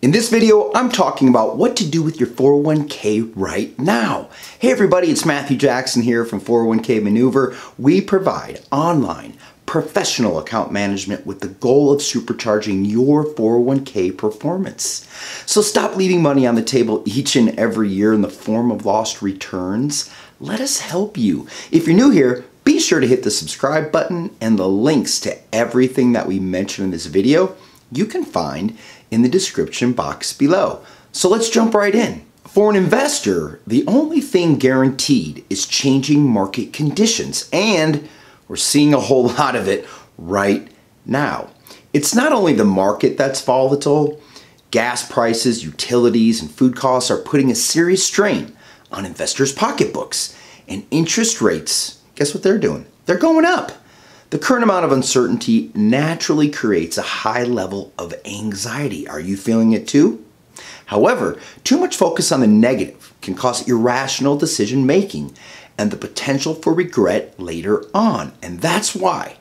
In this video, I'm talking about what to do with your 401k right now. Hey everybody, it's Matthew Jackson here from 401k Maneuver. We provide online professional account management with the goal of supercharging your 401k performance. So stop leaving money on the table each and every year in the form of lost returns. Let us help you. If you're new here, be sure to hit the subscribe button, and the links to everything that we mentioned in this video you can find in the description box below. So let's jump right in. For an investor, the only thing guaranteed is changing market conditions, and we're seeing a whole lot of it right now. It's not only the market that's volatile. Gas prices, utilities, and food costs are putting a serious strain on investors' pocketbooks. And interest rates, guess what they're doing? They're going up. The current amount of uncertainty naturally creates a high level of anxiety. Are you feeling it too? However, too much focus on the negative can cause irrational decision making and the potential for regret later on. And that's why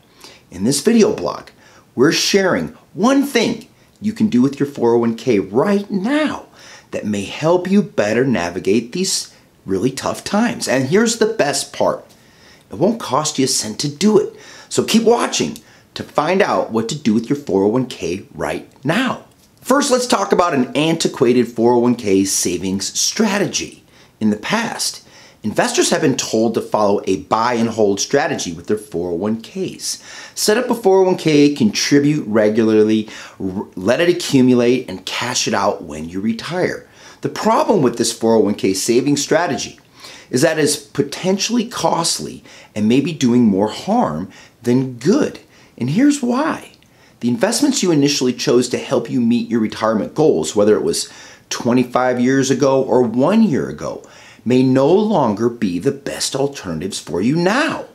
in this video blog, we're sharing one thing you can do with your 401k right now that may help you better navigate these really tough times. And here's the best part. It won't cost you a cent to do it. So keep watching to find out what to do with your 401k right now. First, let's talk about an antiquated 401k savings strategy. In the past, investors have been told to follow a buy and hold strategy with their 401ks. Set up a 401k, contribute regularly, let it accumulate, and cash it out when you retire. The problem with this 401k savings strategy is that it's potentially costly and maybe doing more harm than good. And here's why. The investments you initially chose to help you meet your retirement goals, whether it was 25 years ago or 1 year ago, may no longer be the best alternatives for you now,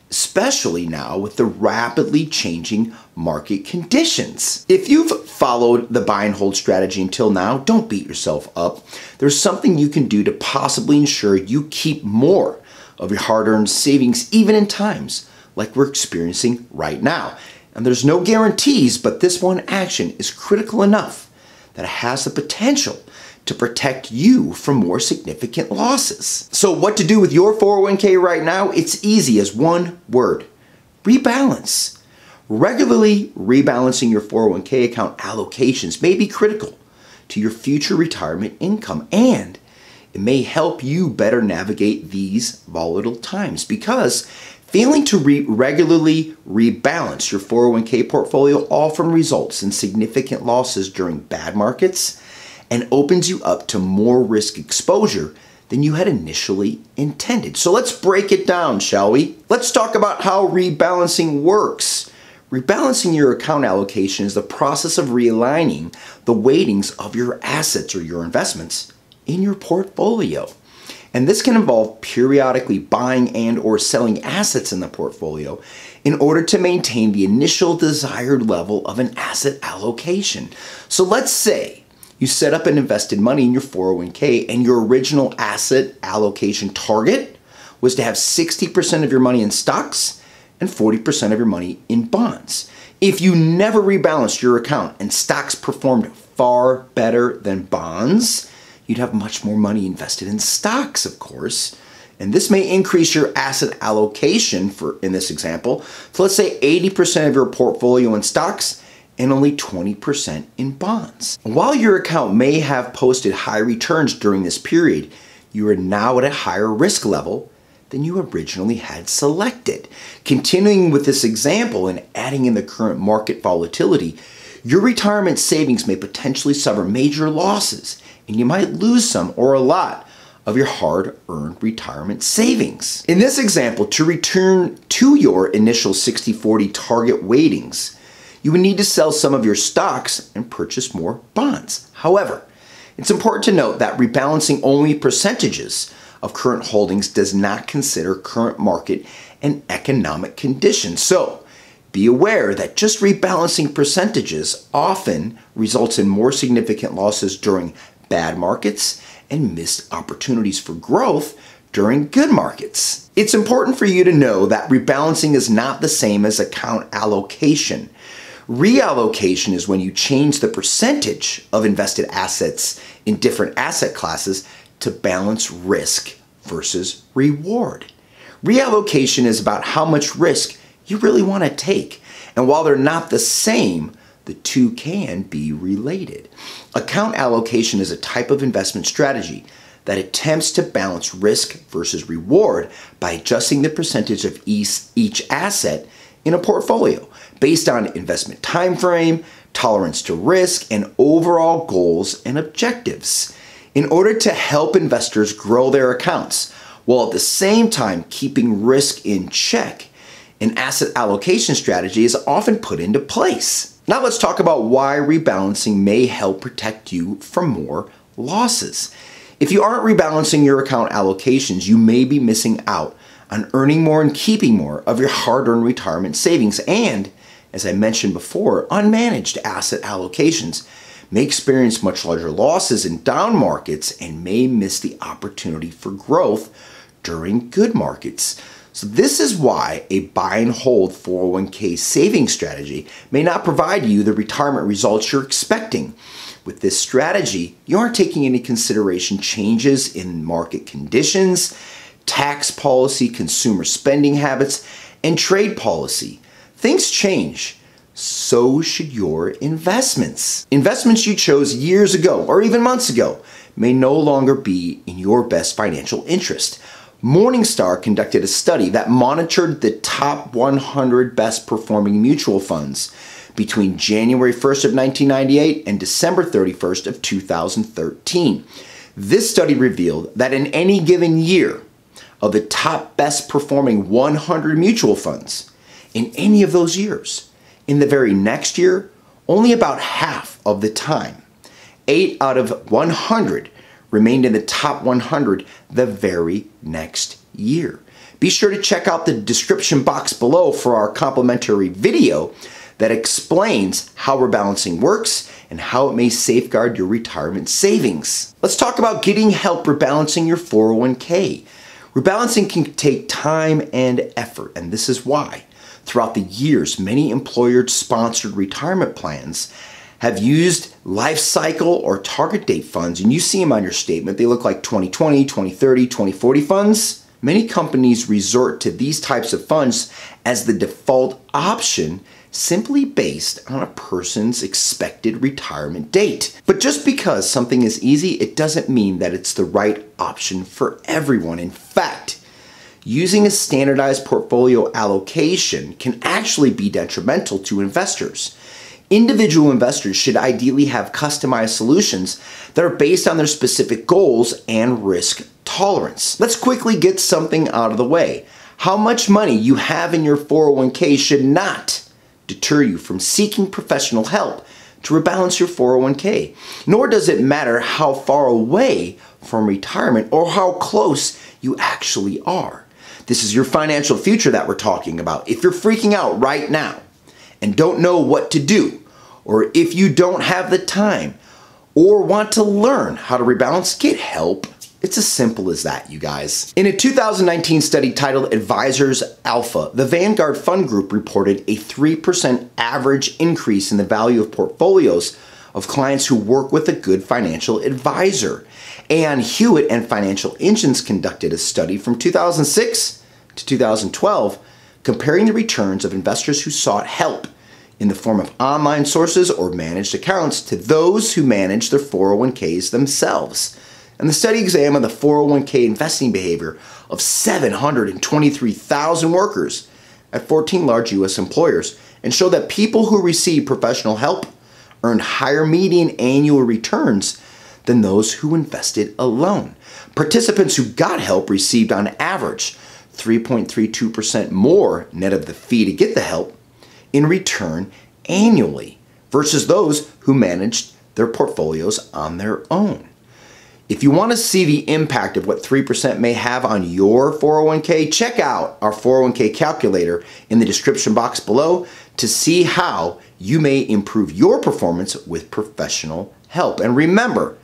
especially now with the rapidly changing market conditions. If you've followed the buy and hold strategy until now, don't beat yourself up. There's something you can do to possibly ensure you keep more of your hard-earned savings even in times like we're experiencing right now. And there's no guarantees, but this one action is critical enough that it has the potential to protect you from more significant losses. So what to do with your 401k right now? It's easy as one word: rebalance. Regularly rebalancing your 401k account allocations may be critical to your future retirement income, and it may help you better navigate these volatile times, because failing to regularly rebalance your 401k portfolio often results in significant losses during bad markets and opens you up to more risk exposure than you had initially intended. So let's break it down, shall we? Let's talk about how rebalancing works. Rebalancing your account allocation is the process of realigning the weightings of your assets or your investments in your portfolio. And this can involve periodically buying and or selling assets in the portfolio in order to maintain the initial desired level of an asset allocation. So let's say you set up and invested money in your 401k, and your original asset allocation target was to have 60% of your money in stocks and 40% of your money in bonds. If you never rebalanced your account and stocks performed far better than bonds, you'd have much more money invested in stocks, of course. And this may increase your asset allocation in this example. So let's say 80% of your portfolio in stocks and only 20% in bonds. While your account may have posted high returns during this period, you are now at a higher risk level than you originally had selected. Continuing with this example and adding in the current market volatility, your retirement savings may potentially suffer major losses, and you might lose some or a lot of your hard-earned retirement savings. In this example, to return to your initial 60-40 target weightings, you would need to sell some of your stocks and purchase more bonds. However, it's important to note that rebalancing only percentages of current holdings does not consider current market and economic conditions. So be aware that just rebalancing percentages often results in more significant losses during bad markets and missed opportunities for growth during good markets. It's important for you to know that rebalancing is not the same as account allocation. Reallocation is when you change the percentage of invested assets in different asset classes to balance risk versus reward. Reallocation is about how much risk you really want to take. And while they're not the same, the two can be related. Account allocation is a type of investment strategy that attempts to balance risk versus reward by adjusting the percentage of each asset in a portfolio based on investment time frame, tolerance to risk, and overall goals and objectives in order to help investors grow their accounts while at the same time keeping risk in check. An asset allocation strategy is often put into place. Now let's talk about why rebalancing may help protect you from more losses. If you aren't rebalancing your account allocations, you may be missing out on earning more and keeping more of your hard-earned retirement savings. And, as I mentioned before, unmanaged asset allocations may experience much larger losses in down markets and may miss the opportunity for growth during good markets. So this is why a buy and hold 401k savings strategy may not provide you the retirement results you're expecting. With this strategy, you aren't taking into consideration changes in market conditions, tax policy, consumer spending habits, and trade policy. Things change. So should your investments. Investments you chose years ago or even months ago may no longer be in your best financial interest. Morningstar conducted a study that monitored the top 100 best performing mutual funds between January 1st of 1998 and December 31st of 2013. This study revealed that in any given year, of the top best performing 100 mutual funds, in any of those years, in the very next year, only about half of the time, 8 out of 100, remained in the top 100 the very next year. Be sure to check out the description box below for our complimentary video that explains how rebalancing works and how it may safeguard your retirement savings. Let's talk about getting help rebalancing your 401k. Rebalancing can take time and effort, and this is why. Throughout the years, many employer-sponsored retirement plans have used life cycle or target date funds, and you see them on your statement. They look like 2020, 2030, 2040 funds. Many companies resort to these types of funds as the default option simply based on a person's expected retirement date. But just because something is easy, it doesn't mean that it's the right option for everyone. In fact, using a standardized portfolio allocation can actually be detrimental to investors. Individual investors should ideally have customized solutions that are based on their specific goals and risk tolerance. Let's quickly get something out of the way. How much money you have in your 401k should not deter you from seeking professional help to rebalance your 401k. Nor does it matter how far away from retirement or how close you actually are. This is your financial future that we're talking about. If you're freaking out right now and don't know what to do, or if you don't have the time or want to learn how to rebalance, get help. It's as simple as that, you guys. In a 2019 study titled Advisors Alpha, the Vanguard Fund Group reported a 3% average increase in the value of portfolios of clients who work with a good financial advisor. Aon Hewitt and Financial Engines conducted a study from 2006 to 2012 comparing the returns of investors who sought help in the form of online sources or managed accounts to those who manage their 401ks themselves. And the study examined the 401k investing behavior of 723,000 workers at 14 large U.S. employers and showed that people who received professional help earned higher median annual returns than those who invested alone. Participants who got help received on average 3.32% more net of the fee to get the help in return annually versus those who managed their portfolios on their own. If you want to see the impact of what 3% may have on your 401k, check out our 401k calculator in the description box below to see how you may improve your performance with professional help. And remember,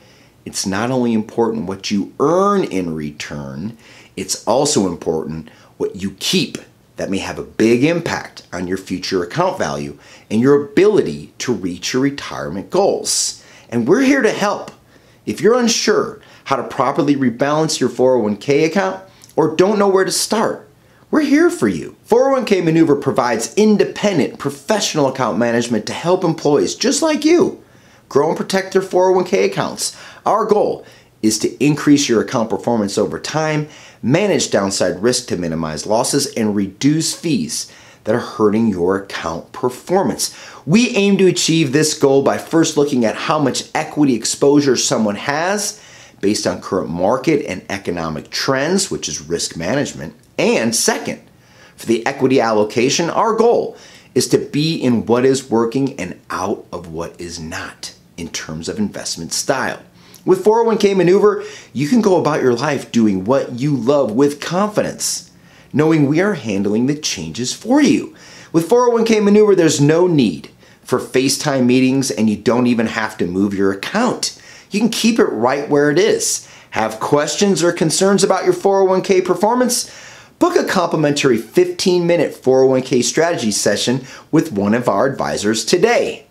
it's not only important what you earn in return, it's also important what you keep that may have a big impact on your future account value and your ability to reach your retirement goals. And we're here to help. If you're unsure how to properly rebalance your 401k account or don't know where to start, we're here for you. 401k Maneuver provides independent, professional account management to help employees just like you grow and protect their 401k accounts. Our goal is to increase your account performance over time, manage downside risk to minimize losses, and reduce fees that are hurting your account performance. We aim to achieve this goal by first looking at how much equity exposure someone has based on current market and economic trends, which is risk management. And second, for the equity allocation, our goal is to be in what is working and out of what is not in terms of investment style. With 401k Maneuver, you can go about your life doing what you love with confidence, knowing we are handling the changes for you. With 401k Maneuver, there's no need for FaceTime meetings, and you don't even have to move your account. You can keep it right where it is. Have questions or concerns about your 401k performance? Book a complimentary 15-minute 401k strategy session with one of our advisors today.